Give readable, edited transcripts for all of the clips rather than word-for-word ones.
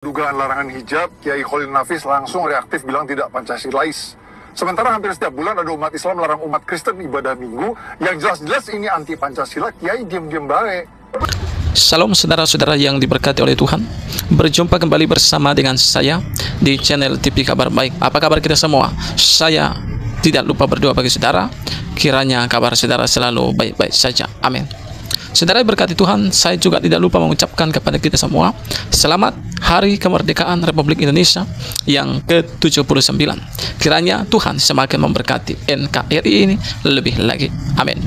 Dugaan larangan hijab, Kiai Khalil Nafis langsung reaktif bilang tidak Pancasilais. Sementara hampir setiap bulan ada umat Islam melarang umat Kristen ibadah minggu, yang jelas-jelas ini anti Pancasila, Kiai diam-diam baik. Salam saudara-saudara yang diberkati oleh Tuhan. Berjumpa kembali bersama dengan saya di channel TV Kabar Baik. Apa kabar kita semua? Saya tidak lupa berdoa bagi saudara, kiranya kabar saudara selalu baik-baik saja. Amin. Saudara berkati Tuhan, saya juga tidak lupa mengucapkan kepada kita semua selamat Hari Kemerdekaan Republik Indonesia yang ke-79. Kiranya Tuhan semakin memberkati NKRI ini lebih lagi. Amin.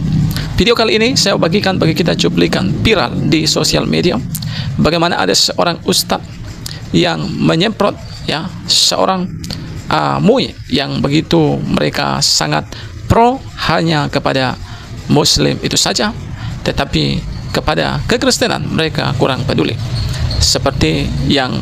Video kali ini saya bagikan bagi kita cuplikan viral di sosial media. Bagaimana ada seorang ustadz yang menyemprot seorang MUI yang begitu mereka sangat pro hanya kepada Muslim itu saja, tetapi kepada kekristenan mereka kurang peduli. Seperti yang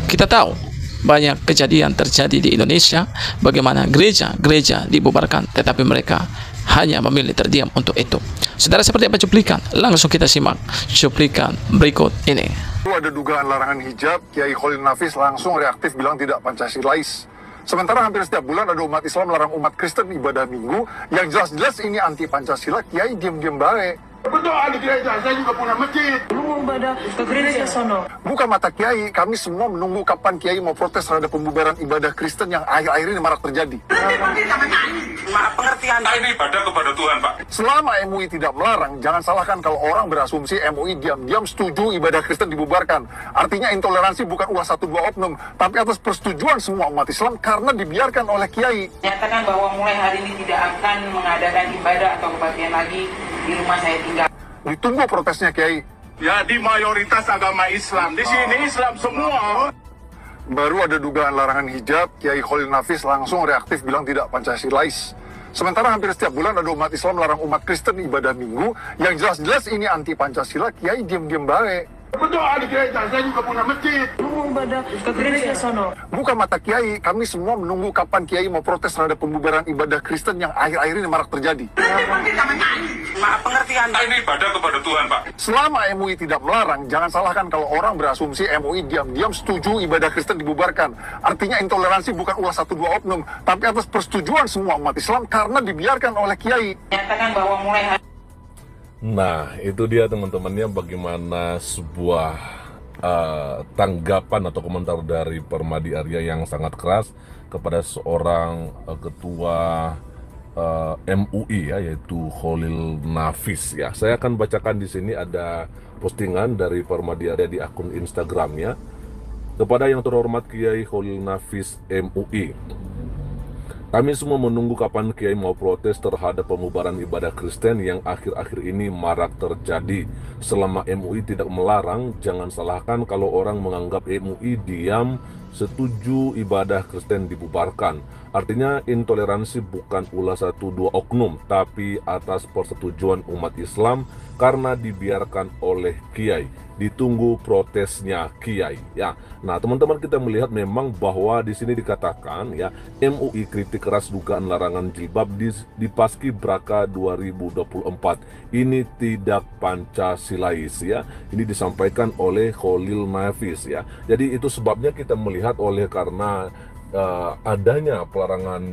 kita tahu, banyak kejadian terjadi di Indonesia, bagaimana gereja-gereja dibubarkan, tetapi mereka hanya memilih terdiam untuk itu. Saudara, seperti apa cuplikan? Langsung kita simak cuplikan berikut ini. Ada dugaan larangan hijab, Kiai Khalil Nafis langsung reaktif bilang tidak Pancasilais. Sementara hampir setiap bulan ada umat Islam melarang umat Kristen ibadah minggu, yang jelas-jelas ini anti Pancasila, Kiai diam-diam baik. Berdoa di gereja, saya juga punya masjid. Lu mau ibadah ke gereja sono. Buka mata Kiai, kami semua menunggu kapan Kiai mau protes terhadap pembubaran ibadah Kristen yang akhir-akhir ini marak terjadi. Maaf pengertian. Ini ibadah kepada Tuhan, Pak. Selama MUI tidak melarang, jangan salahkan kalau orang berasumsi MUI diam-diam setuju ibadah Kristen dibubarkan. Artinya intoleransi bukan ulah satu dua oknum, tapi atas persetujuan semua umat Islam karena dibiarkan oleh Kiai. Nyatakan bahwa mulai hari ini tidak akan mengadakan ibadah atau kebaktian lagi di rumah saya tinggal. Ditunggu protesnya Kiai. Ya, di mayoritas agama Islam. Di sini Islam semua. Baru ada dugaan larangan hijab, Kiai Khalil Nafis langsung reaktif bilang tidak Pancasilais. Sementara hampir setiap bulan ada umat Islam melarang umat Kristen ibadah minggu, yang jelas-jelas ini anti Pancasila, Kiai diam-diam baik. Berdoa di gereja, saya juga punya masjid. Lu mau ibadah ke gereja sono. Buka mata Kiai, kami semua menunggu kapan Kiai mau protes terhadap pembubaran ibadah Kristen yang akhir-akhir ini marak terjadi. Maaf pengertian. Ini ibadah kepada Tuhan, Pak. Selama MUI tidak melarang, jangan salahkan kalau orang berasumsi MUI diam-diam setuju ibadah Kristen dibubarkan. Artinya intoleransi bukan ulah satu dua oknum, tapi atas persetujuan semua umat Islam karena dibiarkan oleh Kiai. Nyatakan bahwa mulai hari Nah, itu dia teman-temannya bagaimana sebuah tanggapan atau komentar dari Permadi Arya yang sangat keras kepada seorang ketua MUI yaitu Khalil Nafis ya. Saya akan bacakan di sini ada postingan dari Permadi Arya di akun Instagramnya. Kepada yang terhormat Kiai Khalil Nafis MUI. Kami semua menunggu kapan Kiai mau protes terhadap pembubaran ibadah Kristen yang akhir-akhir ini marak terjadi. Selama MUI tidak melarang, jangan salahkan kalau orang menganggap MUI diam setuju ibadah Kristen dibubarkan. Artinya intoleransi bukan ulah satu dua oknum, tapi atas persetujuan umat Islam karena dibiarkan oleh Kiai. Ditunggu protesnya Kiai ya. Nah, teman-teman, kita melihat memang bahwa di sini dikatakan ya, MUI kritik keras dugaan larangan jilbab di Paskibraka 2024. Ini tidak Pancasilais ya. Ini disampaikan oleh Khalil Nafis ya. Jadi itu sebabnya kita melihat oleh karena adanya pelarangan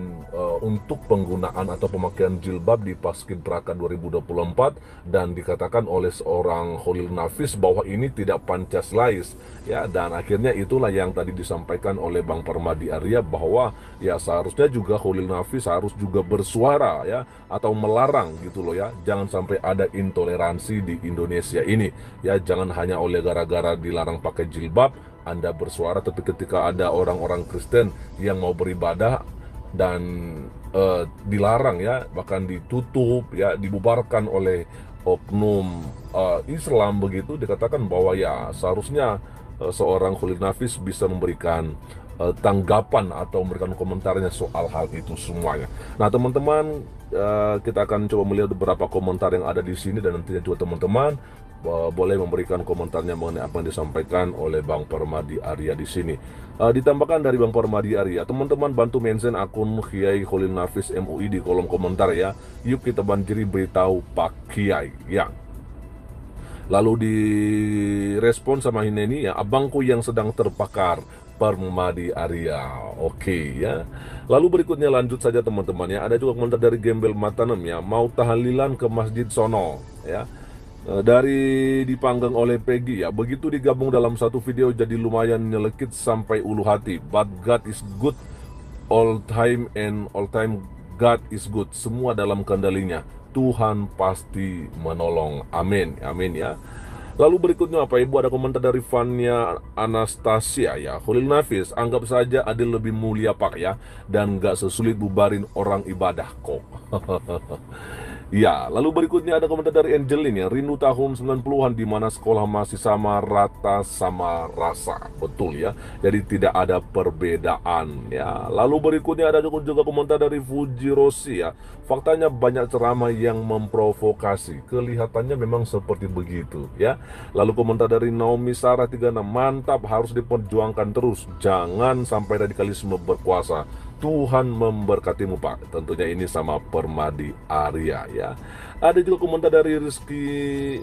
untuk penggunaan atau pemakaian jilbab di Paskibraka 2024 dan dikatakan oleh seorang Khalil Nafis bahwa ini tidak Pancasilais ya, dan akhirnya itulah yang tadi disampaikan oleh Bang Permadi Arya bahwa ya seharusnya juga Khalil Nafis harus juga bersuara ya atau melarang gitu loh ya, jangan sampai ada intoleransi di Indonesia ini ya, jangan hanya oleh gara-gara dilarang pakai jilbab Anda bersuara, tapi ketika ada orang-orang Kristen yang mau beribadah dan dilarang ya, bahkan ditutup ya, dibubarkan oleh oknum Islam begitu, dikatakan bahwa ya seharusnya seorang Khalil Nafis bisa memberikan tanggapan atau memberikan komentarnya soal hal itu semuanya. Nah, teman-teman, kita akan coba melihat beberapa komentar yang ada di sini dan nantinya juga teman-teman boleh memberikan komentarnya mengenai apa yang disampaikan oleh Bang Permadi Arya di sini. Ditambahkan dari Bang Permadi Arya, teman-teman bantu mention akun Kiai Khalil Nafis MUI di kolom komentar ya. Yuk kita banjiri beritahu Pak Kiai ya. Lalu direspon sama Hineni, ya, abangku yang sedang terpakar, Permadi Arya. Oke, ya. Lalu berikutnya lanjut saja teman-teman, ya. Ada juga komentar dari Gembel Matanem, ya, mau tahlilan ke Masjid Sono, ya. Dari dipanggang oleh Peggy, ya. Begitu digabung dalam satu video jadi lumayan nyelekit sampai ulu hati. But God is good all time, and all time God is good. Semua dalam kendalinya. Tuhan pasti menolong. Amin. Amin, ya. Lalu berikutnya apa Ibu, ada komentar dari Fania Anastasia, ya. Khalil Nafis, anggap saja adil lebih mulia Pak, ya, dan gak sesulit bubarin orang ibadah kok. Ya, lalu berikutnya ada komentar dari Angelin, ya. Rindu tahun 90-an di mana sekolah masih sama rata sama rasa. Betul, ya. Jadi tidak ada perbedaan, ya. Lalu berikutnya ada juga komentar dari Fuji Rossi, ya. Faktanya banyak ceramah yang memprovokasi. Kelihatannya memang seperti begitu, ya. Lalu komentar dari Naomi Sarah 36, mantap, harus diperjuangkan terus. Jangan sampai radikalisme berkuasa. Tuhan memberkatimu Pak. Tentunya ini sama Permadi Arya, ya. Ada juga komentar dari Rizky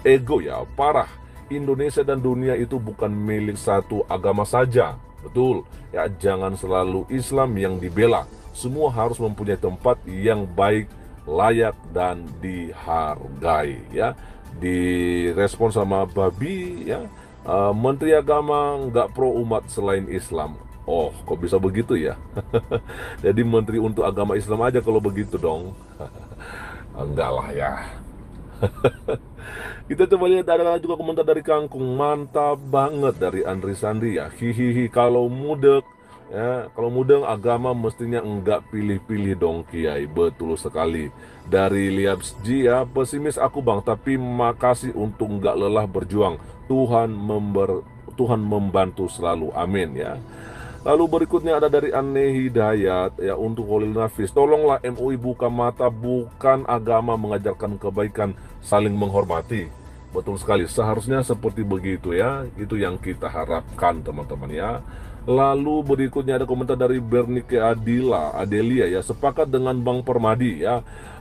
Ego, ya. Parah, Indonesia dan dunia itu bukan milik satu agama saja. Betul, ya. Jangan selalu Islam yang dibela. Semua harus mempunyai tempat yang baik, layak, dan dihargai, ya. Direspon sama Babi, ya. Menteri Agama nggak pro umat selain Islam. Oh, kok bisa begitu ya? Jadi menteri untuk agama Islam aja kalau begitu dong. Enggak lah ya. Kita coba lihat, ada juga komentar dari Kangkung. Mantap banget dari Andri Sandi, ya. Hihihi, kalau mudek, ya, kalau mudeng agama mestinya enggak pilih-pilih dong Kiai. Betul sekali. Dari Liapsji, ya, pesimis aku Bang, tapi makasih untuk enggak lelah berjuang. Tuhan membantu selalu. Amin, ya. Lalu berikutnya ada dari Anne Hidayat, ya, untuk Khalil Nafis. Tolonglah MUI buka mata, bukan agama mengajarkan kebaikan, saling menghormati. Betul sekali, seharusnya seperti begitu, ya. Itu yang kita harapkan teman-teman, ya. Lalu berikutnya ada komentar dari Bernike Adelia, ya. Sepakat dengan Bang Permadi, ya.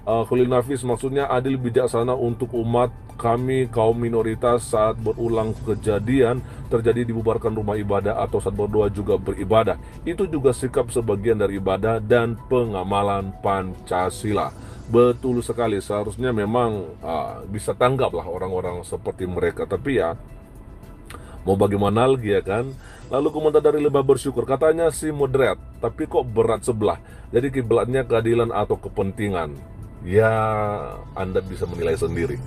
Khalil Nafis maksudnya adil bijaksana untuk umat kami kaum minoritas saat berulang kejadian terjadi dibubarkan rumah ibadah atau saat berdoa juga beribadah. Itu juga sikap sebagian dari ibadah dan pengamalan Pancasila. Betul sekali, seharusnya memang bisa tanggaplah orang-orang seperti mereka. Tapi ya, mau bagaimana lagi, ya kan? Lalu komentar dari Lebah Bersyukur, katanya sih moderat, tapi kok berat sebelah. Jadi kiblatnya keadilan atau kepentingan. Ya, Anda bisa menilai sendiri.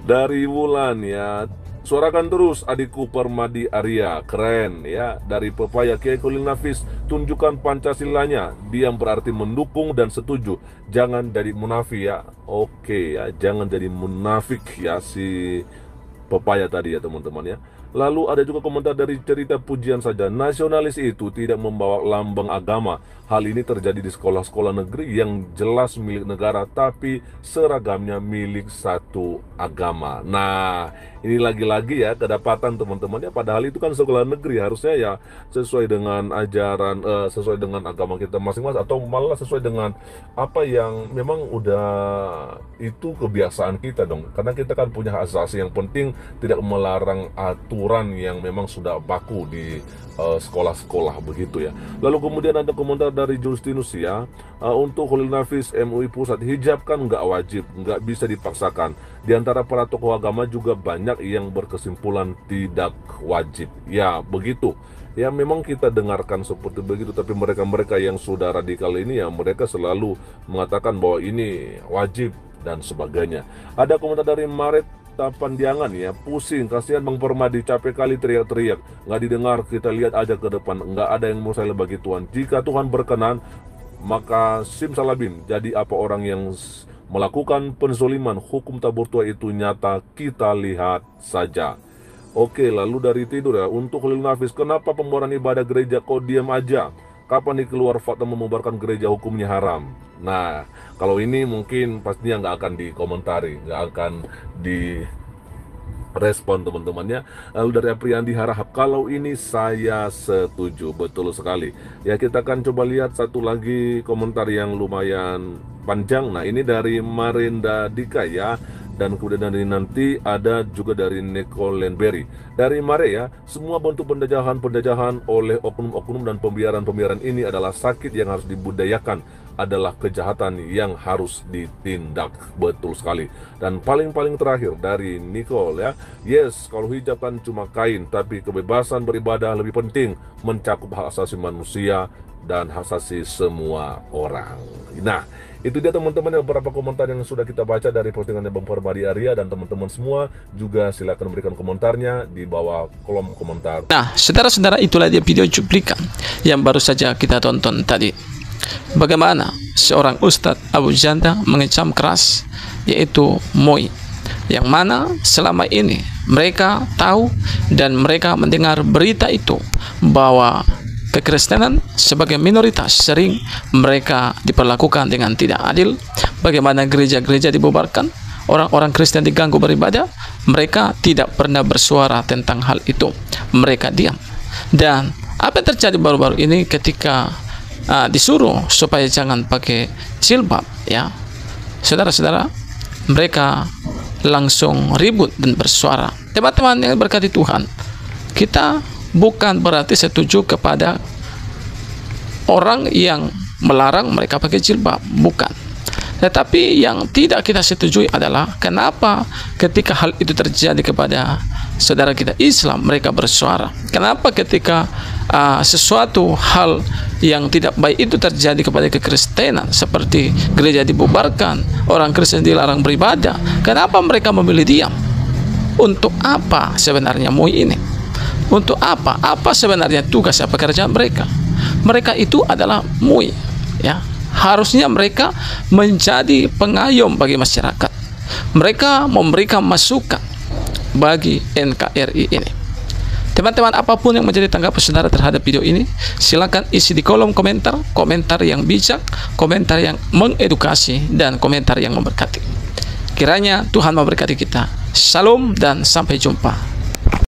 Dari Wulan, ya, suarakan terus adikku Permadi Arya, keren, ya. Dari Pepaya, Kiai Khalil Nafis, tunjukkan Pancasilanya. Diam berarti mendukung dan setuju. Jangan jadi munafik, ya. Oke, ya, jangan jadi munafik, ya, si Pepaya tadi, ya teman-teman, ya. Lalu ada juga komentar dari Cerita Pujian Saja, nasionalis itu tidak membawa lambang agama. Hal ini terjadi di sekolah-sekolah negeri yang jelas milik negara tapi seragamnya milik satu agama. Nah, ini lagi-lagi, ya, kedapatan teman-teman, ya. Padahal itu kan sekolah negeri, harusnya ya sesuai dengan ajaran, sesuai dengan agama kita masing-masing, atau malah sesuai dengan apa yang memang udah itu kebiasaan kita dong. Karena kita kan punya hak asasi, yang penting tidak melarang aturan yang memang sudah baku di sekolah-sekolah begitu, ya. Lalu kemudian ada komentar dari Justinus, ya, untuk Khalil Nafis MUI Pusat, hijab kan nggak wajib, nggak bisa dipaksakan. Di antara para tokoh agama juga banyak yang berkesimpulan tidak wajib. Ya begitu, ya, memang kita dengarkan seperti begitu, tapi mereka-mereka yang sudah radikal ini, ya, mereka selalu mengatakan bahwa ini wajib dan sebagainya. Ada komentar dari Maret Pandiangan, ya, pusing, kasihan Bang Permadi, capek kali teriak-teriak, nggak didengar, kita lihat aja ke depan, nggak ada yang mau saya bagi Tuhan. Jika Tuhan berkenan, maka simsalabim, jadi apa orang yang melakukan penzoliman, hukum tabur tua itu nyata, kita lihat saja. Oke, lalu dari Tidur, ya, untuk Khalil Nafis, kenapa pembubaran ibadah gereja kok diam aja? Kapan nih keluar fakta membubarkan gereja hukumnya haram? Nah, kalau ini mungkin pastinya nggak akan dikomentari, nggak akan direspon teman-temannya. Lalu dari Apriandi Harahap, kalau ini saya setuju, betul sekali. Ya, kita akan coba lihat satu lagi komentar yang lumayan panjang. Nah, ini dari Marinda Dika, ya. dan kemudian dari nanti ada juga dari Nicole Landberry. Dari Mare ya, semua bentuk penjajahan oleh oknum-oknum dan pembiaran ini adalah sakit yang harus dibudayakan, adalah kejahatan yang harus ditindak. Betul sekali. Dan paling terakhir dari Nicole ya, yes, kalau hijab kan cuma kain, tapi kebebasan beribadah lebih penting, mencakup hak asasi manusia dan hak asasi semua orang. Nah, itu dia teman-teman beberapa komentar yang sudah kita baca dari postingannya Bang Permadi Arya, dan teman-teman semua juga silakan memberikan komentarnya di bawah kolom komentar. Nah, saudara-saudara, itulah dia video cuplikan yang baru saja kita tonton tadi. Bagaimana seorang Ustadz Abu Janda mengecam keras yaitu MUI, yang mana selama ini mereka tahu dan mereka mendengar berita itu bahwa kekristenan sebagai minoritas sering mereka diperlakukan dengan tidak adil. Bagaimana gereja-gereja dibubarkan, orang-orang Kristen diganggu beribadah, mereka tidak pernah bersuara tentang hal itu, mereka diam. Dan apa yang terjadi baru-baru ini ketika disuruh supaya jangan pakai jilbab ya, saudara-saudara, mereka langsung ribut dan bersuara. Teman-teman yang berkati Tuhan, kita bukan berarti setuju kepada orang yang melarang mereka pakai jilbab, bukan. Tetapi yang tidak kita setujui adalah kenapa ketika hal itu terjadi kepada saudara kita Islam mereka bersuara. Kenapa ketika sesuatu hal yang tidak baik itu terjadi kepada kekristenan, seperti gereja dibubarkan, orang Kristen dilarang beribadah, kenapa mereka memilih diam? Untuk apa sebenarnya MUI ini? Untuk apa? Apa sebenarnya tugas dan pekerjaan mereka? Mereka itu adalah MUI ya. Harusnya mereka menjadi pengayom bagi masyarakat. Mereka memberikan masukan bagi NKRI ini. Teman-teman, apapun yang menjadi tanggapan saudara terhadap video ini, silakan isi di kolom komentar, komentar yang bijak, komentar yang mengedukasi, dan komentar yang memberkati. Kiranya Tuhan memberkati kita. Shalom dan sampai jumpa.